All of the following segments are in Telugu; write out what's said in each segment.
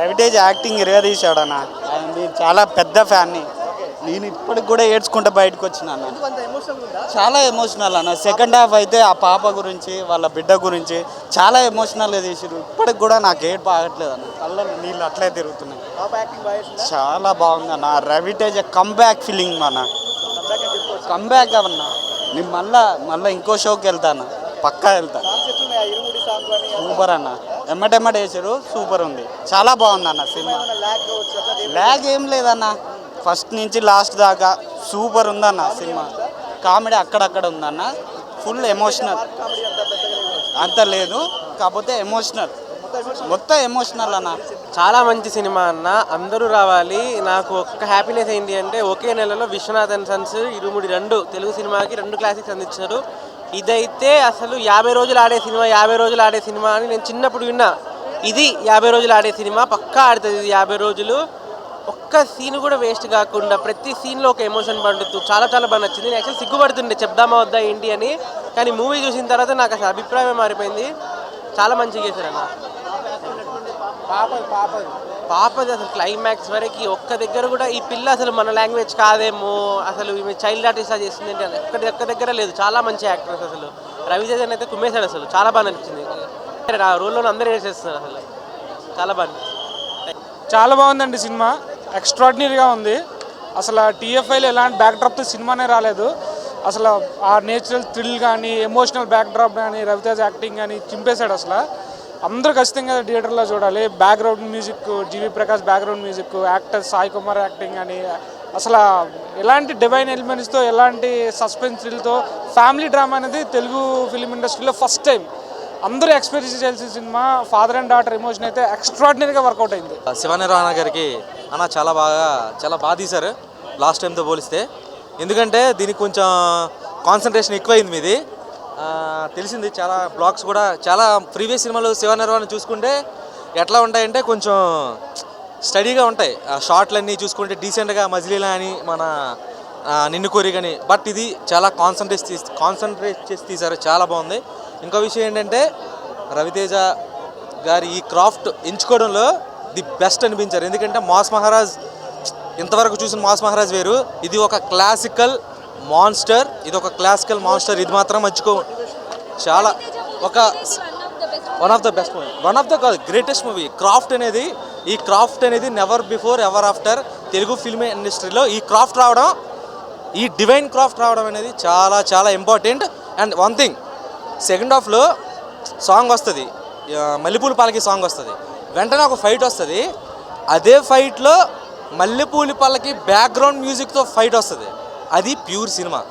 రవితేజ యాక్టింగ్ ఇరగదీశాడన్న. ఆయన చాలా పెద్ద ఫ్యాన్ని. నేను ఇప్పటికి కూడా ఏడ్చుకుంటూ బయటకు వచ్చినా అన్న. చాలా ఎమోషనల్ అన్న. సెకండ్ హాఫ్ అయితే ఆ పాప గురించి వాళ్ళ బిడ్డ గురించి చాలా ఎమోషనల్గా తీసారు. ఇప్పటికి కూడా నాకు ఏడ్ బాగట్లేదు అన్న. కళ్ళలో నీళ్ళు అట్లే తిరుగుతున్నాయి. చాలా బాగుంది అన్న. రవితేజ కంబ్యాక్ ఫీలింగ్ అన్న. కంబ్యాక్ అన్న. నేను మళ్ళీ ఇంకో షోకి వెళ్తాను, పక్కా వెళ్తా. సూపర్ అన్న. ఎమ్మటెమ్మట వేసారు, సూపర్ ఉంది. చాలా బాగుంది అన్న సినిమా. ల్యాగ్ ఏం లేదన్న. ఫస్ట్ నుంచి లాస్ట్ దాకా సూపర్ ఉందన్న సినిమా. కామెడీ అక్కడక్కడ ఉందన్న. ఫుల్ ఎమోషనల్ అంత లేదు, కాకపోతే ఎమోషనల్, మొత్తం ఎమోషనల్ అన్న. చాలా మంచి సినిమా అన్న, అందరూ రావాలి. నాకు ఒక్క హ్యాపీనెస్ ఏంటి అంటే ఒకే నెలలో విశ్వనాథ్ అండ్ సన్స్ ఇరుముడి రెండు తెలుగు సినిమాకి 2 క్లాసిక్స్ అందించారు. ఇదైతే అసలు 50 రోజులు ఆడే సినిమా, 50 రోజులు ఆడే సినిమా అని నేను చిన్నప్పుడు విన్నా. ఇది 50 రోజులు ఆడే సినిమా, పక్కా ఆడుతుంది ఇది 50 రోజులు. ఒక్క సీన్ కూడా వేస్ట్ కాకుండా ప్రతి సీన్లో ఒక ఎమోషన్ పండుతూ చాలా చాలా బాగా నచ్చింది. నేను యాక్చువల్ సిగ్గుపడుతుండే చెప్దామా వద్దా ఏంటి అని, కానీ మూవీ చూసిన తర్వాత నాకు అసలు అభిప్రాయం మారిపోయింది. చాలా మంచిగా చేశారన్న. పాపది అసలు క్లైమాక్స్ వరకు ఒక్క దగ్గర కూడా ఈ పిల్ల అసలు మన లాంగ్వేజ్ కాదేమో, అసలు ఈమె చైల్డ్ ఆర్టిస్ట్ చేస్తుంది అంటే ఒక్క దగ్గర లేదు. చాలా మంచి యాక్టర్స్. అసలు రవితేజన్ అయితే కుమ్మేశాడు. అసలు చాలా బాగా నచ్చింది. ఆ రోల్లో అందరూ వేసేస్తున్నారు. అసలు చాలా బాగా చాలా బాగుందండి సినిమా. ఎక్స్ట్రాడినరీగా ఉంది. అసలు టీఎఫ్ఐలో ఎలాంటి బ్యాక్డ్రాప్తో సినిమానే రాలేదు. అసలు ఆ నేచురల్ థ్రిల్ కానీ, ఎమోషనల్ బ్యాక్డ్రాప్ కానీ, రవితేజ యాక్టింగ్ కానీ చింపేశాడు. అసలు అందరూ ఖచ్చితంగా థియేటర్లో చూడాలి. Background music, GV Prakash background music, actor Sai Kumar acting కానీ, అసలు ఎలాంటి డివైన్ ఎలిమెంట్స్తో, ఎలాంటి సస్పెన్స్ థ్రిల్తో ఫ్యామిలీ డ్రామా అనేది తెలుగు ఫిలిం ఇండస్ట్రీలో ఫస్ట్ టైం అందరూ ఎక్స్పీరియన్స్ చేయాల్సిన cinema. Father and daughter emotion అయితే ఎక్స్ట్రాడినరీగా వర్కౌట్ అయింది. శివనిర్వాణ గారికి అన్న చాలా బాగా తీశారు లాస్ట్ టైంతో పోలిస్తే. ఎందుకంటే దీనికి కొంచెం కాన్సన్ట్రేషన్ ఎక్కువైంది మీది. తెలిసింది చాలా బ్లాగ్స్ కూడా. చాలా ప్రీవియస్ సినిమాలు శివనిర్వాణ చూసుకుంటే ఎట్లా ఉంటాయంటే కొంచెం స్టడీగా ఉంటాయి. షార్ట్లన్నీ చూసుకుంటే డీసెంట్గా మజిలీలా అని మన నిన్ను కోరి కానీ. బట్ ఇది చాలా కాన్సన్ట్రేట్ చేసి తీశారు. చాలా బాగుంది. ఇంకో విషయం ఏంటంటే రవితేజ గారి ఈ క్రాఫ్ట్ ఎంచుకోవడంలో ది బెస్ట్ అనిపించారు. ఎందుకంటే మాస్ మహారాజ్, ఇంతవరకు చూసిన మాస్ మహారాజ్ వేరు, ఇది ఒక క్లాసికల్ మాన్స్టర్. ఇది మాత్రం మర్చిపో. చాలా ఒక one of the best movie, greatest movie. ఈ క్రాఫ్ట్ అనేది never before ever after Telugu film ఇండస్ట్రీలో ఈ క్రాఫ్ట్ రావడం, ఈ డివైన్ క్రాఫ్ట్ రావడం అనేది చాలా చాలా important. And one thing, second హాఫ్లో సాంగ్ వస్తుంది, మల్లెపూల పల్లకి సాంగ్ వస్తుంది, వెంటనే ఒక ఫైట్ వస్తుంది. అదే ఫైట్లో మల్లెపూలి పల్లకి బ్యాక్గ్రౌండ్ మ్యూజిక్తో ఫైట్ వస్తుంది. అది ప్యూర్ సినిమా.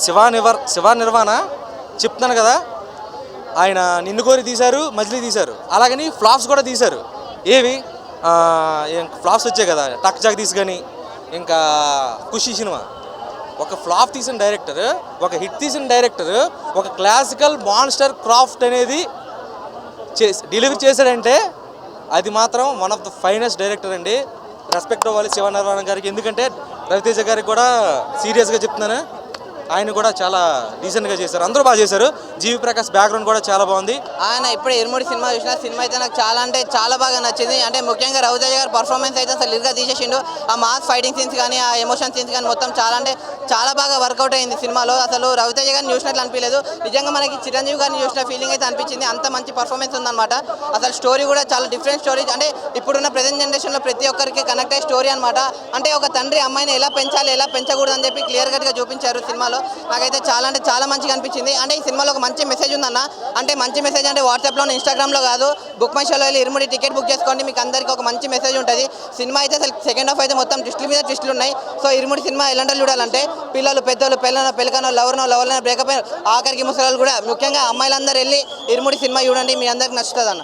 శివ నిర్వాణ చెప్తున్నాను కదా, ఆయన నిన్ను కోరి తీశారు, మజిలీ తీశారు, అలాగని ఫ్లాప్స్ కూడా తీశారు. ఏవి ఫ్లాప్స్ వచ్చాయి కదా, టక్ జాక్ తీసి కానీ, ఇంకా ఖుషి సినిమా. ఒక ఫ్లాప్ తీసిన డైరెక్టర్, ఒక హిట్ తీసిన డైరెక్టర్, ఒక క్లాసికల్ మాన్స్టర్ క్రాఫ్ట్ అనేది డెలివరీ చేశాడంటే అది మాత్రం one of the finest director అండి. రెస్పెక్ట్ అవ్వాలి శివ నిర్వాణ గారికి. ఎందుకంటే రవితేజ గారికి కూడా సీరియస్గా చెప్తున్నాను, ఆయన కూడా చాలా డీసెంట్గా చేశారు. అందరూ బాగా చేశారు. జీవి ప్రకాష్ బ్యాక్గ్రౌండ్ కూడా చాలా బాగుంది. ఆయన ఇప్పుడు ఇరుముడి సినిమా చూసిన సినిమా అయితే నాకు చాలా అంటే చాలా బాగా నచ్చింది. అంటే ముఖ్యంగా రవితేజ గారి పర్ఫార్మెన్స్ అయితే అసలు లిరిగా తీసేసిండు. ఆ మాస్ ఫైటింగ్ సీన్స్ కానీ, ఆ ఎమోషన్ సీన్స్ కానీ మొత్తం చాలా అంటే చాలా బాగా వర్కౌట్ అయింది సినిమాలో. అసలు రవితేజ గారిని చూసినట్లు అనిపించలేదు. నిజంగా మనకి చిరంజీవి గారిని చూసిన ఫీలింగ్ అయితే అనిపించింది. అంత మంచి పర్ఫార్మెన్స్ ఉందన్నమాట. అసలు స్టోరీ కూడా చాలా డిఫరెంట్ స్టోరీ. అంటే ఇప్పుడున్న ప్రెజెంట్ జనరేషన్లో ప్రతి ఒక్కరికి కనెక్ట్ అయ్యే స్టోరీ అనమాట. అంటే ఒక తండ్రి అమ్మాయిని ఎలా పెంచాలి, ఎలా పెంచకూడదు అని చెప్పి క్లియర్ కట్గా చూపించారు సినిమాలో. నాకైతే చాలా అంటే చాలా మంచిగా అనిపించింది. అంటే ఈ సినిమాలో ఒక మంచి మెసేజ్ ఉందన్న. అంటే మంచి మెసేజ్ అంటే వాట్సాప్లో, ఇన్స్టాగ్రామ్లో కాదు, బుక్ మై షోలో వెళ్ళి ఇరుముడి టికెట్ బుక్ చేసుకోండి. మీకు అందరికీ ఒక మంచి మెసేజ్ ఉంటుంది. సినిమా అయితే అసలు సెకండ్ హాఫ్ అయితే మొత్తం ట్విస్టుల మీద ట్విస్టులు ఉన్నాయి. సో ఇరుముడి సినిమా ఎలాంటి చూడాలంటే పిల్లలు, పెద్దలు, పెళ్ళకనో, లవర్లైనా, బ్రేకప్ అయిన, ఆఖరికి ముసలాలు కూడా, ముఖ్యంగా అమ్మాయిలందరూ వెళ్ళి ఇరుముడి సినిమా చూడండి. మీ అందరికి నచ్చుతుంది అన్న.